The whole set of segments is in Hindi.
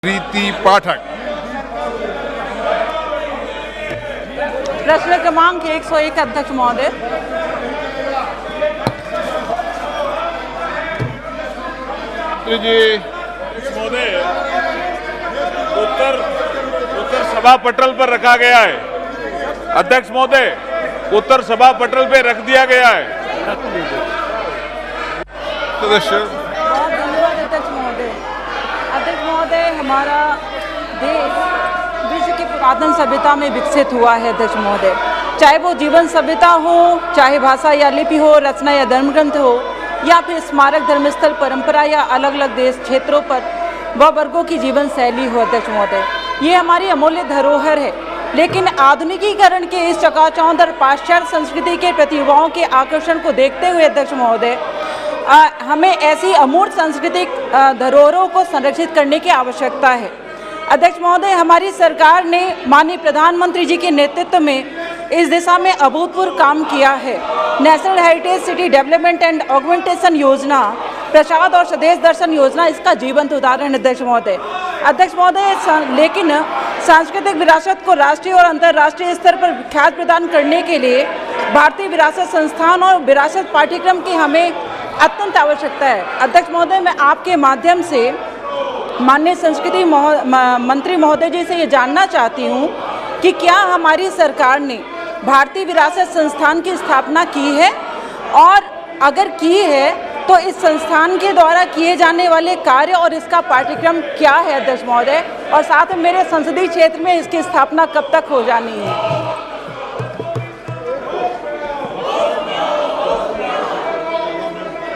प्रीति पाठक। प्रश्न क्रमांक 101 अध्यक्ष महोदय। महोदय, उत्तर सभा पटल पर रखा गया है। अध्यक्ष महोदय, उत्तर सभा पटल पे रख दिया गया है। सदस्य। बहुत धन्यवाद अध्यक्ष महोदय। अध्यक्ष महोदय, हमारा देश विश्व की पुरातन सभ्यता में विकसित हुआ है अध्यक्ष महोदय। चाहे वो जीवन सभ्यता हो, चाहे भाषा या लिपि हो, रचना या धर्मग्रंथ हो, या फिर स्मारक, धर्मस्थल, परंपरा या अलग अलग देश क्षेत्रों पर व वर्गों की जीवन शैली हो अध्यक्ष महोदय, ये हमारी अमूल्य धरोहर है। लेकिन आधुनिकीकरण के इस चकाचौंध और पाश्चात्य संस्कृति के प्रति युवाओं के आकर्षण को देखते हुए अध्यक्ष महोदय, हमें ऐसी अमूर्त सांस्कृतिक धरोहरों को संरक्षित करने की आवश्यकता है। अध्यक्ष महोदय, हमारी सरकार ने माननीय प्रधानमंत्री जी के नेतृत्व में इस दिशा में अभूतपूर्व काम किया है। National heritage city development and augmentation योजना, प्रसाद और स्वदेश दर्शन योजना इसका जीवंत उदाहरण अध्यक्ष महोदय। अध्यक्ष महोदय, लेकिन सांस्कृतिक विरासत को राष्ट्रीय और अंतर्राष्ट्रीय स्तर पर ख्याति प्रदान करने के लिए भारतीय विरासत संस्थान और विरासत पाठ्यक्रम की हमें अत्यंत आवश्यकता है। अध्यक्ष महोदय, मैं आपके माध्यम से माननीय संस्कृति मंत्री महोदय जी से ये जानना चाहती हूँ कि क्या हमारी सरकार ने भारतीय विरासत संस्थान की स्थापना की है, और अगर की है तो इस संस्थान के द्वारा किए जाने वाले कार्य और इसका पाठ्यक्रम क्या है अध्यक्ष महोदय, और साथ में मेरे संसदीय क्षेत्र में इसकी स्थापना कब तक हो जानी है।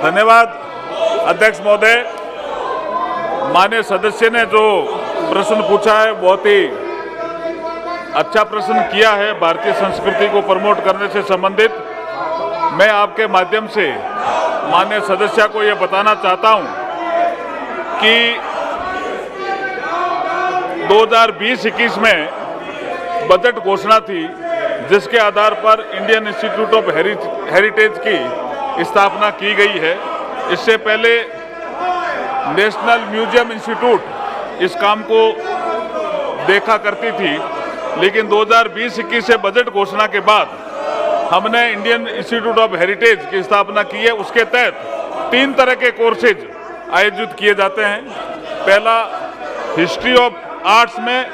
धन्यवाद अध्यक्ष महोदय। माननीय सदस्य ने जो प्रश्न पूछा है, बहुत ही अच्छा प्रश्न किया है। भारतीय संस्कृति को प्रमोट करने से संबंधित मैं आपके माध्यम से माननीय सदस्य को यह बताना चाहता हूं कि 2020-21 में बजट घोषणा थी, जिसके आधार पर इंडियन इंस्टीट्यूट ऑफ हेरिटेज की स्थापना की गई है। इससे पहले नेशनल म्यूजियम इंस्टीट्यूट इस काम को देखा करती थी, लेकिन 2020-21 से बजट घोषणा के बाद हमने इंडियन इंस्टीट्यूट ऑफ हेरिटेज की स्थापना की है। उसके तहत 3 तरह के कोर्सेज आयोजित किए जाते हैं। पहला, हिस्ट्री ऑफ आर्ट्स में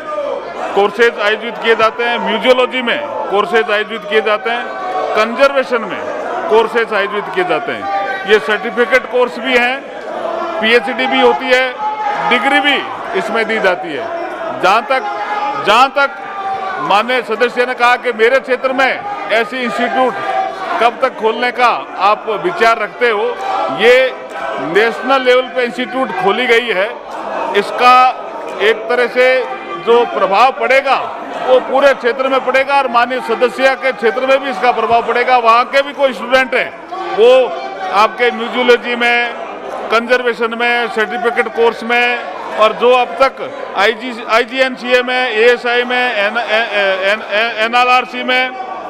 कोर्सेज आयोजित किए जाते हैं, म्यूजियोलॉजी में कोर्सेज आयोजित किए जाते हैं, कंजर्वेशन में कोर्सेज आयोजित किए जाते हैं। ये सर्टिफिकेट कोर्स भी हैं, पीएचडी भी होती है, डिग्री भी इसमें दी जाती है। जहाँ तक माननीय सदस्य ने कहा कि मेरे क्षेत्र में ऐसी इंस्टीट्यूट कब तक खोलने का आप विचार रखते हो, ये नेशनल लेवल पे इंस्टीट्यूट खोली गई है। इसका एक तरह से जो प्रभाव पड़ेगा वो पूरे क्षेत्र में पड़ेगा, और माननीय सदस्य के क्षेत्र में भी इसका प्रभाव पड़ेगा। वहाँ के भी कोई स्टूडेंट हैं, वो आपके म्यूजियोलॉजी में, कंजर्वेशन में, सर्टिफिकेट कोर्स में, और जो अब तक IGNCA में, ASI में,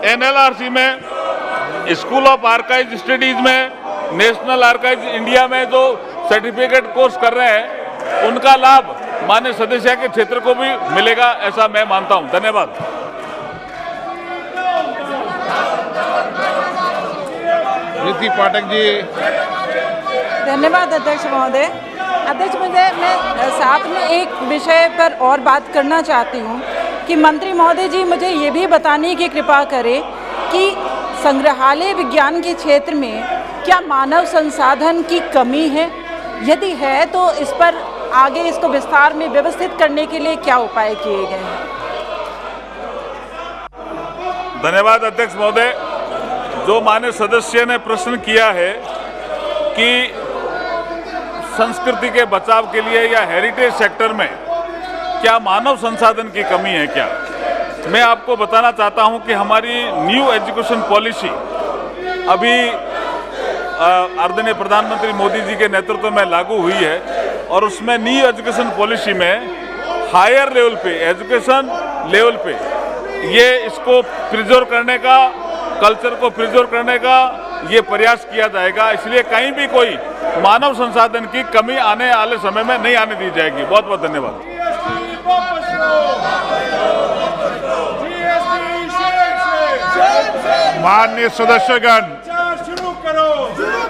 NLRC में, स्कूल ऑफ आर्काइव स्टडीज में, नेशनल आर्काइव इंडिया में जो सर्टिफिकेट कोर्स कर रहे हैं, उनका लाभ माननीय सदस्य के क्षेत्र को भी मिलेगा, ऐसा मैं मानता हूं। धन्यवाद। प्रीति पाठक जी। धन्यवाद अध्यक्ष महोदय। अध्यक्ष महोदय, मैं साथ में एक विषय पर और बात करना चाहती हूँ कि मंत्री महोदय जी मुझे ये भी बताने की कृपा करें कि संग्रहालय विज्ञान के क्षेत्र में क्या मानव संसाधन की कमी है, यदि है तो इस पर आगे इसको विस्तार में व्यवस्थित करने के लिए क्या उपाय किए गए हैं। धन्यवाद अध्यक्ष महोदय। जो माननीय सदस्य ने प्रश्न किया है कि संस्कृति के बचाव के लिए या हेरिटेज सेक्टर में क्या मानव संसाधन की कमी है क्या, मैं आपको बताना चाहता हूं कि हमारी न्यू एजुकेशन पॉलिसी अभी आदरणीय प्रधानमंत्री मोदी जी के नेतृत्व में लागू हुई है, और उसमें न्यू एजुकेशन पॉलिसी में हायर लेवल पे, एजुकेशन लेवल पे ये इसको प्रिजर्व करने का, कल्चर को प्रिजर्व करने का ये प्रयास किया जाएगा। इसलिए कहीं भी कोई मानव संसाधन की कमी आने वाले समय में नहीं आने दी जाएगी। बहुत बहुत धन्यवाद। माननीय सदस्यगण,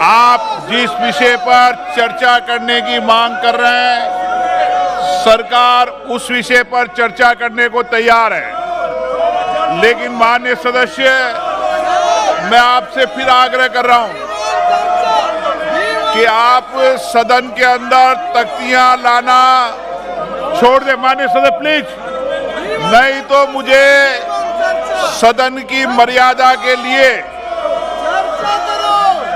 आप जिस विषय पर चर्चा करने की मांग कर रहे हैं, सरकार उस विषय पर चर्चा करने को तैयार है। लेकिन माननीय सदस्य, मैं आपसे फिर आग्रह कर रहा हूं कि आप सदन के अंदर तख्तियां लाना छोड़ दे। माननीय सदस्य प्लीज, नहीं तो मुझे सदन की मर्यादा के लिए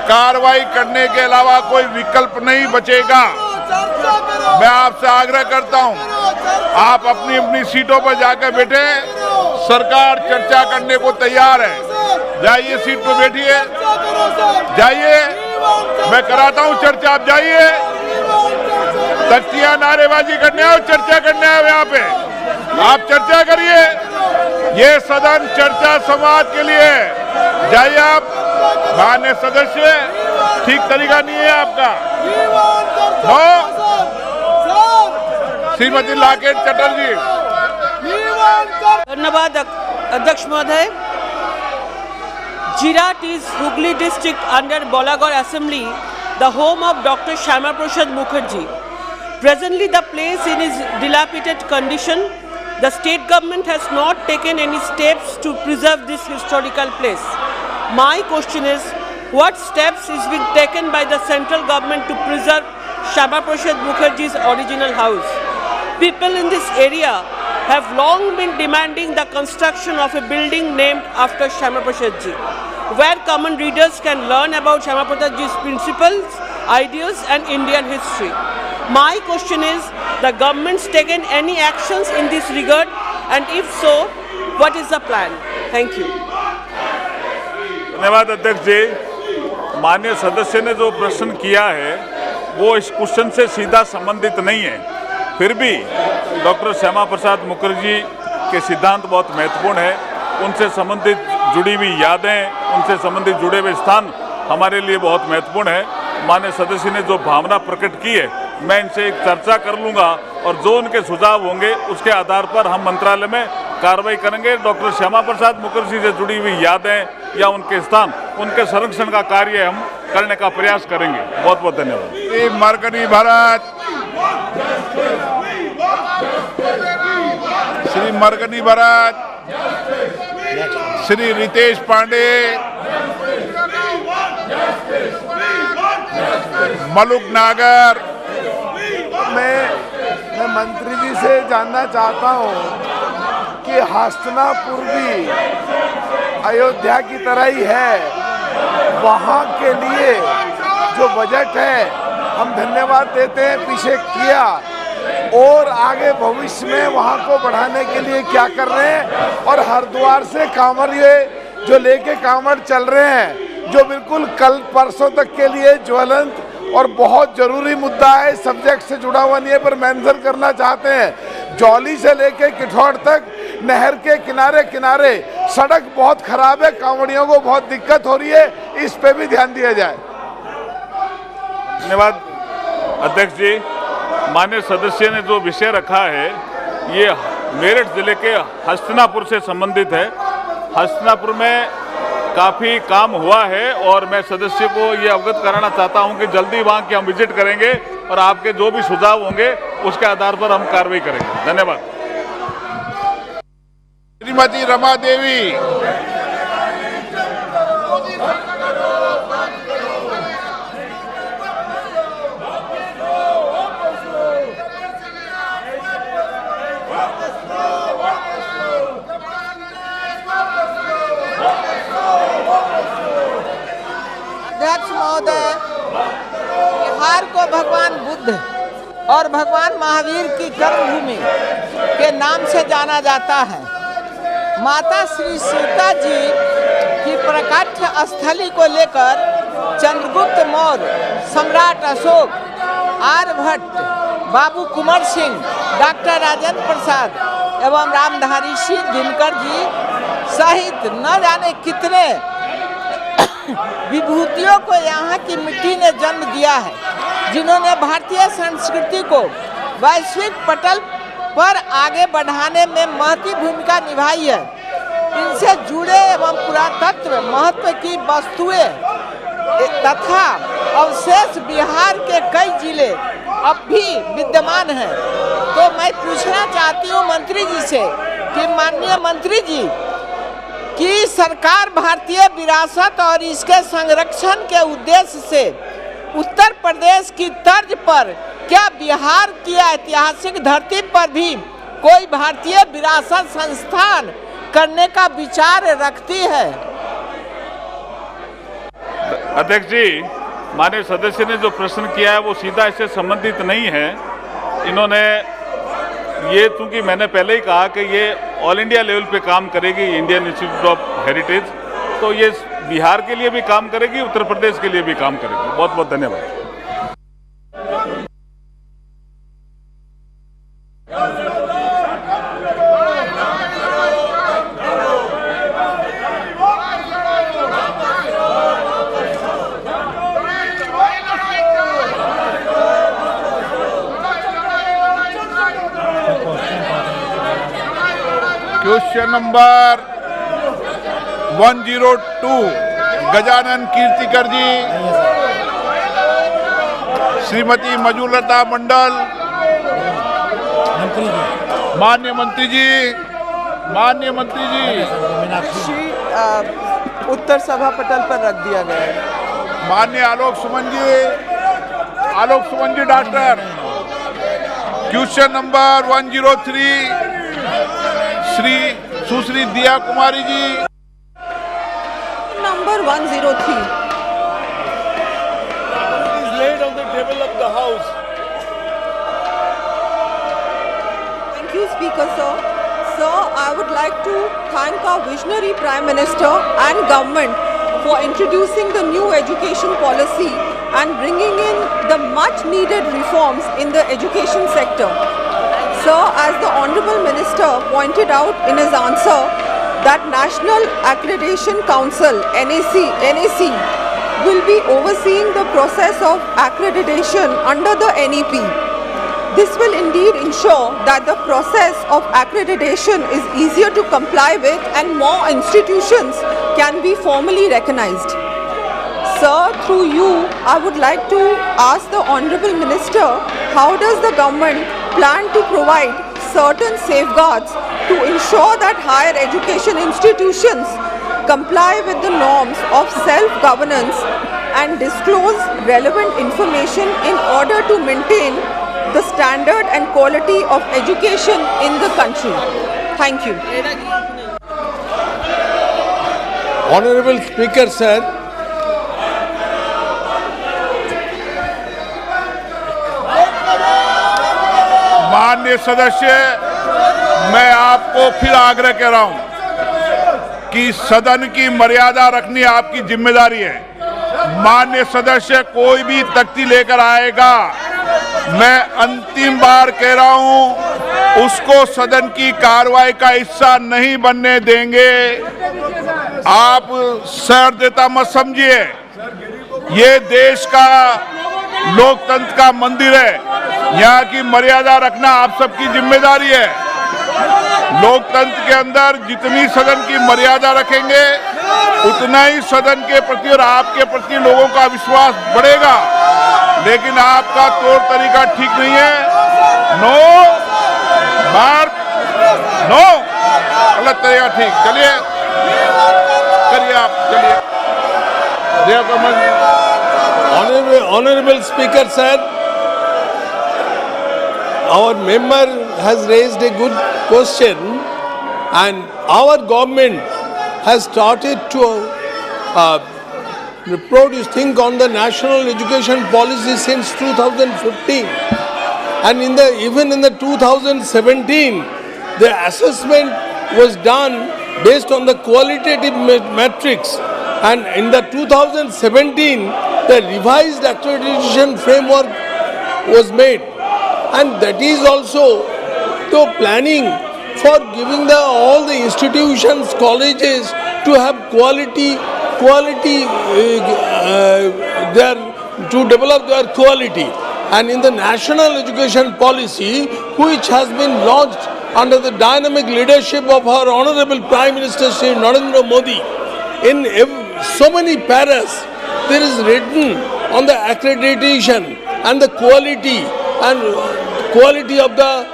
कार्रवाई करने के अलावा कोई विकल्प नहीं बचेगा। मैं आपसे आग्रह करता हूं, आप अपनी अपनी सीटों पर जाकर बैठे। सरकार चर्चा करने को तैयार है। जाइए, सीट पर बैठिए, जाइए, मैं कराता हूं चर्चा। आप जाइए, तख्तियां नारेबाजी करने आओ, चर्चा करने आओ। यहाँ पे आप चर्चा करिए। ये सदन चर्चा संवाद के लिए है। जाइए आप। माननीय सदस्य, ठीक तरीका नहीं है आपका। श्रीमती लाकेट चटर्जी। धन्यवाद अध्यक्ष महोदय। Jirat is Hooghly district under Bolagor Assembly, the home of Dr. Shyama Prasad Mukherjee. Presently, the place is in dilapidated condition. The state government has not taken any steps to preserve this historical place. My question is, what steps is being taken by the central government to preserve Shyama Prasad Mukherjee's original house? People in this area have long been demanding the construction of a building named after Shyama Prasad Ji, where common readers can learn about Shyama Prasad Ji's principles, ideas and Indian history. My question is, the government's taken any actions in this regard, and if so, what is the plan? Thank you. धन्यवाद अध्यक्ष जी। माननीय सदस्य ने जो प्रश्न किया है वो इस क्वेश्चन से सीधा संबंधित नहीं है। फिर भी डॉक्टर श्यामा प्रसाद मुखर्जी के सिद्धांत बहुत महत्वपूर्ण है। उनसे संबंधित जुड़ी हुई यादें, उनसे संबंधित जुड़े हुए स्थान हमारे लिए बहुत महत्वपूर्ण है। माननीय सदस्य ने जो भावना प्रकट की है, मैं इनसे एक चर्चा कर लूँगा और जो उनके सुझाव होंगे उसके आधार पर हम मंत्रालय में कार्रवाई करेंगे। डॉक्टर श्यामा प्रसाद मुखर्जी से जुड़ी हुई यादें या उनके स्थान, उनके संरक्षण का कार्य हम करने का प्रयास करेंगे। बहुत बहुत धन्यवाद। मरकनी भारत, श्री मरकनी भारत, श्री रितेश पांडे, मलुक नागर। मैं मंत्री जी से जानना चाहता हूं कि हस्तिनापुर भी अयोध्या की तरह ही है। वहां के लिए जो बजट है हम धन्यवाद देते हैं, पीछे किया, और आगे भविष्य में वहां को बढ़ाने के लिए क्या कर रहे हैं। और हरिद्वार से कांवड़िए जो लेके कांवड़ चल रहे हैं, जो बिल्कुल कल परसों तक के लिए ज्वलंत और बहुत जरूरी मुद्दा है, सब्जेक्ट से जुड़ा हुआ नहीं है पर मेंशन करना चाहते हैं। जौली से लेके किठौड़ तक नहर के किनारे किनारे सड़क बहुत खराब है, कांवड़ियों को बहुत दिक्कत हो रही है, इस पे भी ध्यान दिया जाए। धन्यवाद अध्यक्ष जी। माननीय सदस्य ने जो विषय रखा है ये मेरठ जिले के हस्तिनापुर से संबंधित है। हस्तिनापुर में काफ़ी काम हुआ है और मैं सदस्य को ये अवगत कराना चाहता हूं कि जल्दी वहां की हम विजिट करेंगे और आपके जो भी सुझाव होंगे उसके आधार पर हम कार्रवाई करेंगे। धन्यवाद। श्रीमती रमा देवी। अध्यक्ष महोदय, बिहार को भगवान बुद्ध और भगवान महावीर की कर्मभूमि के नाम से जाना जाता है। माता श्री सीता जी की प्रकाट्य स्थली को लेकर चंद्रगुप्त मौर्य, सम्राट अशोक, आर्यभट्ट, बाबू कुंवर सिंह, डॉक्टर राजेंद्र प्रसाद एवं रामधारी सिंह दिनकर जी सहित न जाने कितने विभूतियों को यहाँ की मिट्टी ने जन्म दिया है, जिन्होंने भारतीय संस्कृति को वैश्विक पटल पर आगे बढ़ाने में महत्वपूर्ण भूमिका निभाई है। इनसे जुड़े एवं पुरातत्व महत्व की वस्तुएं तथा अवशेष बिहार के कई जिले अब भी विद्यमान हैं। तो मैं पूछना चाहती हूँ मंत्री जी से कि माननीय मंत्री जी की सरकार भारतीय विरासत और इसके संरक्षण के उद्देश्य से उत्तर प्रदेश की तर्ज पर क्या बिहार की ऐतिहासिक धरती पर भी कोई भारतीय विरासत संस्थान करने का विचार रखती है? अध्यक्ष जी, माननीय सदस्य ने जो प्रश्न किया है वो सीधा इससे संबंधित नहीं है। इन्होंने ये, चूंकि मैंने पहले ही कहा कि ये ऑल इंडिया लेवल पे काम करेगी इंडियन इंस्टीट्यूट ऑफ हेरिटेज, तो ये बिहार के लिए भी काम करेगी, उत्तर प्रदेश के लिए भी काम करेगी। बहुत बहुत धन्यवाद। क्वेश्चन नंबर 102 गजानन कीर्तिकर जी, श्रीमती मंजूलता मंडल। माननीय मंत्री जी, माननीय मंत्री जी, उत्तर सभा पटल पर रख दिया गया है। माननीय Alok Suman ji doctor. Question number 103 Shri Sushri Diya Kumari ji. Number 103 is laid on the table of the house. Thank you, Speaker, sir. Sir, I would like to thank our visionary Prime Minister and government for introducing the new education policy and bringing in the much needed reforms in the education sector. Sir, as the Honorable Minister pointed out in his answer, that National Accreditation Council, NAC, will be overseeing the process of accreditation under the NEP. This will indeed ensure that the process of accreditation is easier to comply with and more institutions can be formally recognized. Sir, through you, I would like to ask the Honorable Minister, how does the government plan to provide certain safeguards to ensure that higher education institutions comply with the norms of self-governance and disclose relevant information in order to maintain the standard and quality of education in the country? Thank you. Honorable Speaker, sir, माननीय सदस्य, मैं आपको फिर आग्रह कर रहा हूं कि सदन की मर्यादा रखनी आपकी जिम्मेदारी है। माननीय सदस्य कोई भी तख्ती लेकर आएगा, मैं अंतिम बार कह रहा हूं, उसको सदन की कार्रवाई का हिस्सा नहीं बनने देंगे। आप सहृदयता मत समझिए, ये देश का लोकतंत्र का मंदिर है, यहाँ की मर्यादा रखना आप सबकी जिम्मेदारी है। लोकतंत्र के अंदर जितनी सदन की मर्यादा रखेंगे उतना ही सदन के प्रति और आपके प्रति लोगों का विश्वास बढ़ेगा। लेकिन आपका तौर तरीका ठीक नहीं है। नो मार्क, नो, गलत तरीका ठीक। चलिए करिए आप, चलिए। Honorable Speaker, sir, our member has raised a good question, and our government has started to think on the national education policy since 2015, and even in the 2017, the assessment was done based on the qualitative metrics, and in the 2017, the revised accreditation framework was made. And that is also the planning for giving all the institutions, colleges to have quality, to develop their quality. And in the national education policy, which has been launched under the dynamic leadership of our Honorable Prime Minister Shri Narendra Modi, in so many paras, there is written on the accreditation and the quality of the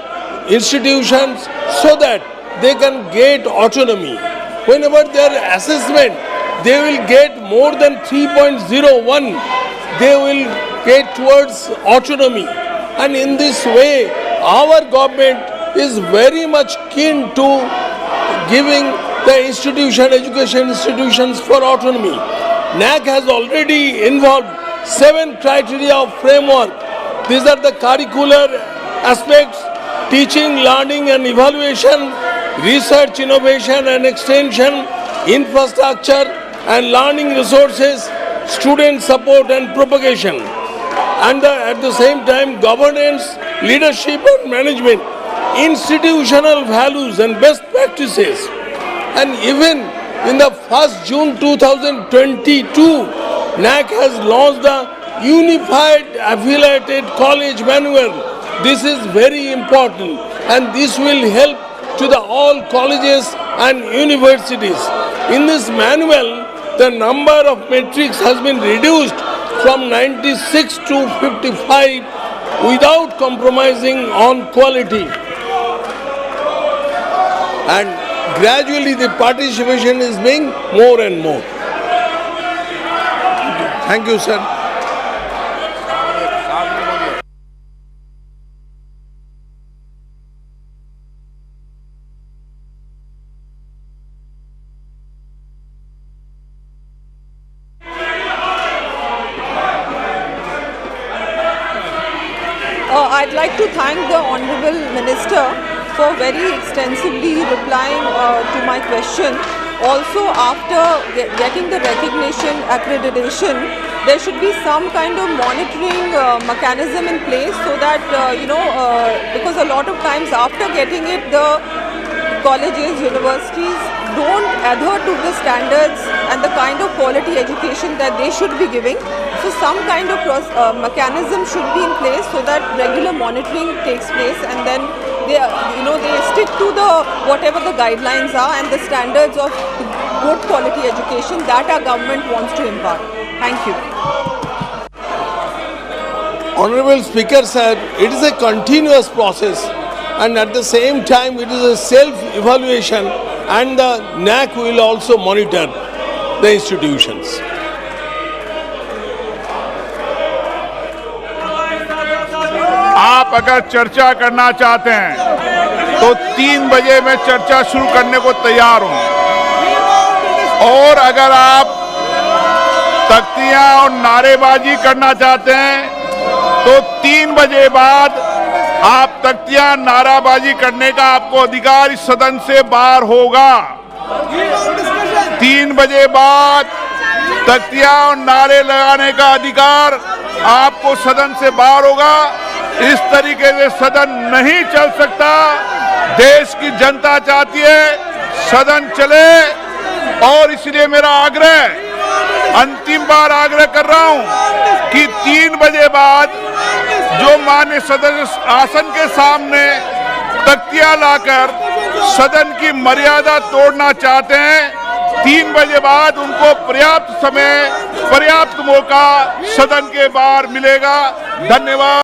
institutions so that they can get autonomy. Whenever their assessment, they will get more than 3.01, they will get towards autonomy. And in this way, our government is very much keen to giving the education institutions for autonomy. NAC has already involved 7 criteria of framework. These are the curricular aspects, teaching, learning and evaluation, research, innovation and extension, infrastructure and learning resources, student support and propagation. And at the same time, governance, leadership and management, institutional values and best practices. And even in the 1st June 2022, NAC has launched the Unified Affiliated College Manual. This is very important and this will help to the all colleges and universities. In this manual, the number of metrics has been reduced from 96 to 55 without compromising on quality. And gradually the participation is being more and more. Thank you, sir. I'd like to thank the Honourable Minister for very extensively replying to my question. Also, after getting the recognition, accreditation, there should be some kind of monitoring mechanism in place so that, because a lot of times after getting it, the colleges, universities don't adhere to the standards and the kind of quality education that they should be giving. So some kind of mechanism should be in place so that regular monitoring takes place, and then they stick to whatever the guidelines are and the standards of good quality education that our government wants to impart. Thank you. Honorable Speaker said it is a continuous process, and at the same time it is a self-evaluation, and the NAC will also monitor the institutions. आप अगर चर्चा करना चाहते हैं तो 3 बजे मैं चर्चा शुरू करने को तैयार हूं, और अगर आप तख्तियां और नारेबाजी करना चाहते हैं तो 3 बजे बाद आप तख्तियां नाराबाजी करने का आपको अधिकार इस सदन से बाहर होगा। 3 बजे बाद तख्तियां और नारे लगाने का अधिकार आपको सदन से बाहर होगा। इस तरीके से सदन नहीं चल सकता। देश की जनता चाहती है सदन चले, और इसलिए मेरा आग्रह, अंतिम बार आग्रह कर रहा हूं कि 3 बजे बाद जो माननीय सदस्य आसन के सामने तख्तियां लाकर सदन की मर्यादा तोड़ना चाहते हैं, 3 बजे बाद उनको पर्याप्त समय, पर्याप्त मौका सदन के बाहर मिलेगा। धन्यवाद।